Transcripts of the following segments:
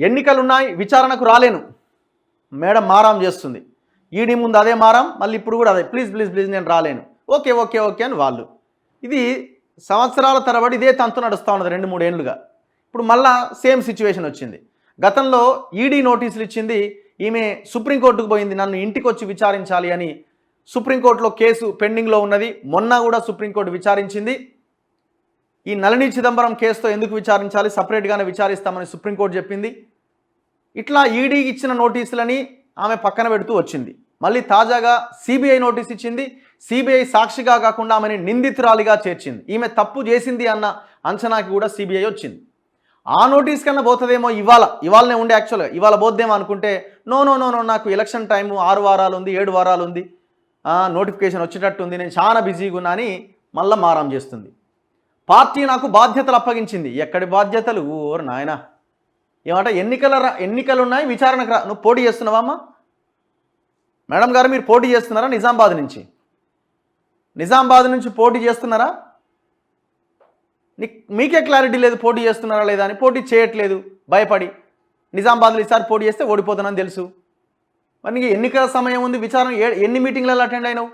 ఎన్నికలున్నాయి, విచారణకు రాలేను, మేడం మారాం చేస్తుంది. ఈడీ ముందు అదే మారాం, మళ్ళీ ఇప్పుడు కూడా అదే, ప్లీజ్ ప్లీజ్ ప్లీజ్ నేను రాలేను, ఓకే ఓకే ఓకే అని వాళ్ళు. ఇది సంవత్సరాల తరబడి ఇదే తంతు నడుస్తూ ఉన్నది 2-3 ఏళ్ళుగా. ఇప్పుడు మళ్ళా సేమ్ సిచ్యువేషన్ వచ్చింది. గతంలో ఈడీ నోటీసులు ఇచ్చింది, ఈమె సుప్రీంకోర్టుకు పోయింది నన్ను ఇంటికి వచ్చి విచారించాలి అని. సుప్రీంకోర్టులో కేసు పెండింగ్లో ఉన్నది, మొన్న కూడా సుప్రీంకోర్టు విచారించింది. ఈ నళిని చిదంబరం కేసుతో ఎందుకు విచారించాలి, సపరేట్గానే విచారిస్తామని సుప్రీంకోర్టు చెప్పింది. ఇట్లా ఈడీ ఇచ్చిన నోటీసులని ఆమె పక్కన పెడుతూ వచ్చింది. మళ్ళీ తాజాగా సిబిఐ నోటీస్ ఇచ్చింది. సిబిఐ సాక్షిగా కాకుండా ఆమెని నిందితురాలిగా చేర్చింది. ఈమె తప్పు చేసింది అన్న అంచనాకి కూడా సిబిఐ వచ్చింది. ఆ నోటీస్ కన్నా పోతుందేమో ఇవాళనే ఉండే, యాక్చువల్గా ఇవాళ పోద్దేమో అనుకుంటే నో నో నో నో నాకు ఎలక్షన్ టైము 6 వారాలు ఉంది, 7 వారాలు ఉంది, నోటిఫికేషన్ వచ్చేటట్టు ఉంది, నేను చాలా బిజీగా ఉన్నా అని మళ్ళీ మారం చేస్తుంది. పార్టీ నాకు బాధ్యతలు అప్పగించింది. ఎక్కడి బాధ్యతలు ఓరు నాయనా, ఏమంట ఎన్నికలు ఉన్నాయి, విచారణకు రా. నువ్వు పోటీ చేస్తున్నావా అమ్మా? మేడం గారు మీరు పోటీ చేస్తున్నారా? నిజామాబాద్ నుంచి పోటీ చేస్తున్నారా? మీకే క్లారిటీ లేదు పోటీ చేస్తున్నారా లేదా అని. పోటీ చేయట్లేదు భయపడి. నిజామాబాద్లో ఈసారి పోటీ చేస్తే ఓడిపోతానని తెలుసు. మరి నీకు ఎన్నికల సమయం ఉంది, విచారణ ఎన్ని మీటింగ్లలో అటెండ్ అయినావు?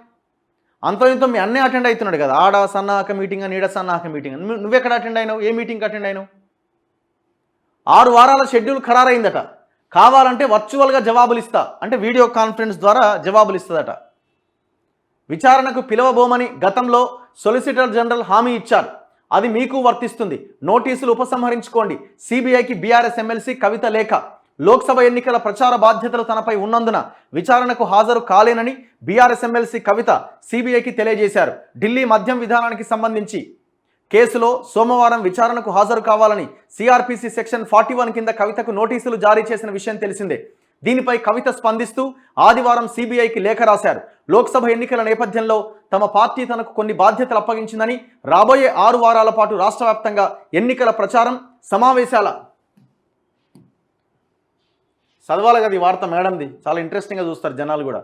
అంతో ఇంతో మీ అన్నీ అటెండ్ అవుతున్నాడు కదా, ఆడ సన్నాహక మీటింగ్ అని, ఈడ సన్నాహక మీటింగ్ అని. నువ్వెక్కడ అటెండ్ అయినావు? ఏ మీటింగ్కి అటెండ్ అయినావు? 6 వారాల షెడ్యూల్ ఖరారైందట. కావాలంటే వర్చువల్గా జవాబులు ఇస్తా అంటే వీడియో కాన్ఫరెన్స్ ద్వారా జవాబులు ఇస్తుందట. విచారణకు పిలవబోమని గతంలో సొలిసిటర్ జనరల్ హామీ ఇచ్చారు. అది మీకు వర్తిస్తుంది. నోటీసులు ఉపసంహరించుకోండి. సిబిఐకి బీఆర్ఎస్ ఎమ్మెల్సీ కవిత లేఖ. లోక్సభ ఎన్నికల ప్రచార బాధ్యతలు తనపై ఉన్నందున విచారణకు హాజరు కాలేనని బీఆర్ఎస్ ఎమ్మెల్సీ కవిత సిబిఐకి తెలియజేశారు. ఢిల్లీ మద్యం విధానానికి సంబంధించి కేసులో సోమవారం విచారణకు హాజరు కావాలని సిఆర్పిసి సెక్షన్ 41 కింద కవితకు నోటీసులు జారీ చేసిన విషయం తెలిసిందే. దీనిపై కవిత స్పందిస్తూ ఆదివారం సిబిఐకి లేఖ రాశారు. లోక్సభ ఎన్నికల నేపథ్యంలో తమ పార్టీ తనకు కొన్ని బాధ్యతలు అప్పగించిందని, రాబోయే 6 వారాల పాటు రాష్ట్ర వ్యాప్తంగా ఎన్నికల ప్రచారం సమావేశాల చదవాలి కదా ఈ వార్త మేడంది, చాలా ఇంట్రెస్టింగ్గా చూస్తారు జనాలు కూడా.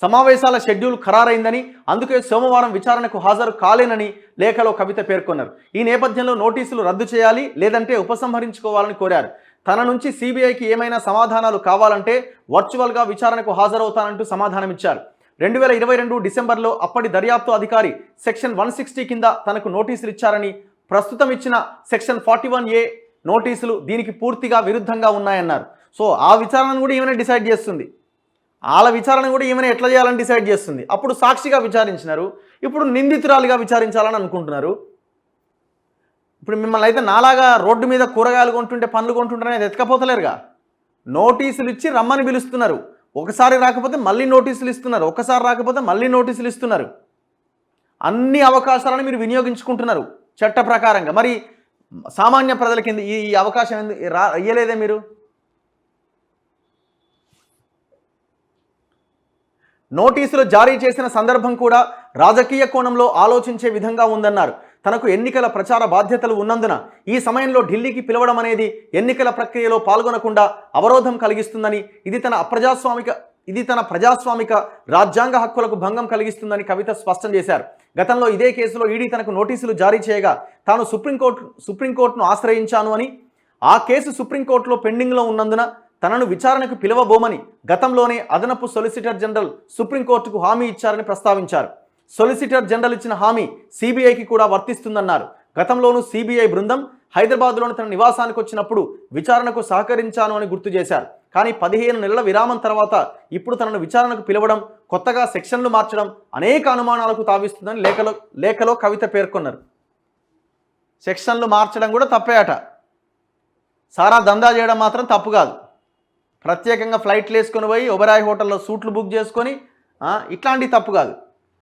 సమావేశాల షెడ్యూల్ ఖరారైందని, అందుకే సోమవారం విచారణకు హాజరు కాలేనని లేఖలో కవిత పేర్కొన్నారు. ఈ నేపథ్యంలో నోటీసులు రద్దు చేయాలి, లేదంటే ఉపసంహరించుకోవాలని కోరారు. తన నుంచి సిబిఐకి ఏమైనా సమాధానాలు కావాలంటే వర్చువల్గా విచారణకు హాజరవుతానంటూ సమాధానమిచ్చారు. 2022 డిసెంబర్లో అప్పటి దర్యాప్తు అధికారి సెక్షన్ 160 కింద తనకు నోటీసులు ఇచ్చారని, ప్రస్తుతం ఇచ్చిన సెక్షన్ 41A నోటీసులు దీనికి పూర్తిగా విరుద్ధంగా ఉన్నాయన్నారు. సో ఆ విచారణను కూడా ఈమెనే డిసైడ్ చేస్తుంది. వాళ్ళ విచారణ కూడా ఈమెను ఎట్లా చేయాలని డిసైడ్ చేస్తుంది. అప్పుడు సాక్షిగా విచారించినారు, ఇప్పుడు నిందితురాలిగా విచారించాలని అనుకుంటున్నారు. ఇప్పుడు మిమ్మల్ని అయితే నాలాగా రోడ్డు మీద కూరగాయలు కొంటుంటే పండ్లు కొంటుంటారనేది ఎత్తుకపోతలేరుగా. నోటీసులు ఇచ్చి రమ్మని పిలుస్తున్నారు. ఒకసారి రాకపోతే మళ్ళీ నోటీసులు ఇస్తున్నారు, ఒకసారి రాకపోతే మళ్ళీ నోటీసులు ఇస్తున్నారు. అన్ని అవకాశాలను మీరు వినియోగించుకుంటున్నారు చట్ట ప్రకారంగా. మరి సామాన్య ప్రజల కింద ఈ అవకాశం ఇయ్యలేదే మీరు? నోటీసులు జారీ చేసిన సందర్భం కూడా రాజకీయ కోణంలో ఆలోచించే విధంగా ఉందన్నారు. తనకు ఎన్నికల ప్రచార బాధ్యతలు ఉన్నందున ఈ సమయంలో ఢిల్లీకి పిలవడం అనేది ఎన్నికల ప్రక్రియలో పాల్గొనకుండా అవరోధం కలిగిస్తుందని, ఇది తన ప్రజాస్వామిక రాజ్యాంగ హక్కులకు భంగం కలిగిస్తుందని కవిత స్పష్టం చేశారు. గతంలో ఇదే కేసులో ఈడీ తనకు నోటీసులు జారీ చేయగా తాను సుప్రీంకోర్టును ఆశ్రయించాను అని, ఆ కేసు సుప్రీంకోర్టులో పెండింగ్లో ఉన్నందున తనను విచారణకు పిలవబోమని గతంలోనే అదనపు సొలిసిటర్ జనరల్ సుప్రీంకోర్టుకు హామీ ఇచ్చారని ప్రస్తావించారు. సొలిసిటర్ జనరల్ ఇచ్చిన హామీ సిబిఐకి కూడా వర్తిస్తుందన్నారు. గతంలోనూ సిబిఐ బృందం హైదరాబాద్లోని తన నివాసానికి వచ్చినప్పుడు విచారణకు సహకరించాను అని గుర్తు చేశారు. కానీ 15 నెలల విరామం తర్వాత ఇప్పుడు తనను విచారణకు పిలవడం, కొత్తగా సెక్షన్లు మార్చడం అనేక అనుమానాలకు తావిస్తుందని లేఖలో కవిత పేర్కొన్నారు. సెక్షన్లు మార్చడం కూడా తప్పే అట. సారా దందా చేయడం మాత్రం తప్పు కాదు. ప్రత్యేకంగా ఫ్లైట్లు వేసుకొని పోయి ఒబెరాయ్ హోటల్లో సూట్లు బుక్ చేసుకొని ఇట్లాంటివి తప్పు కాదు.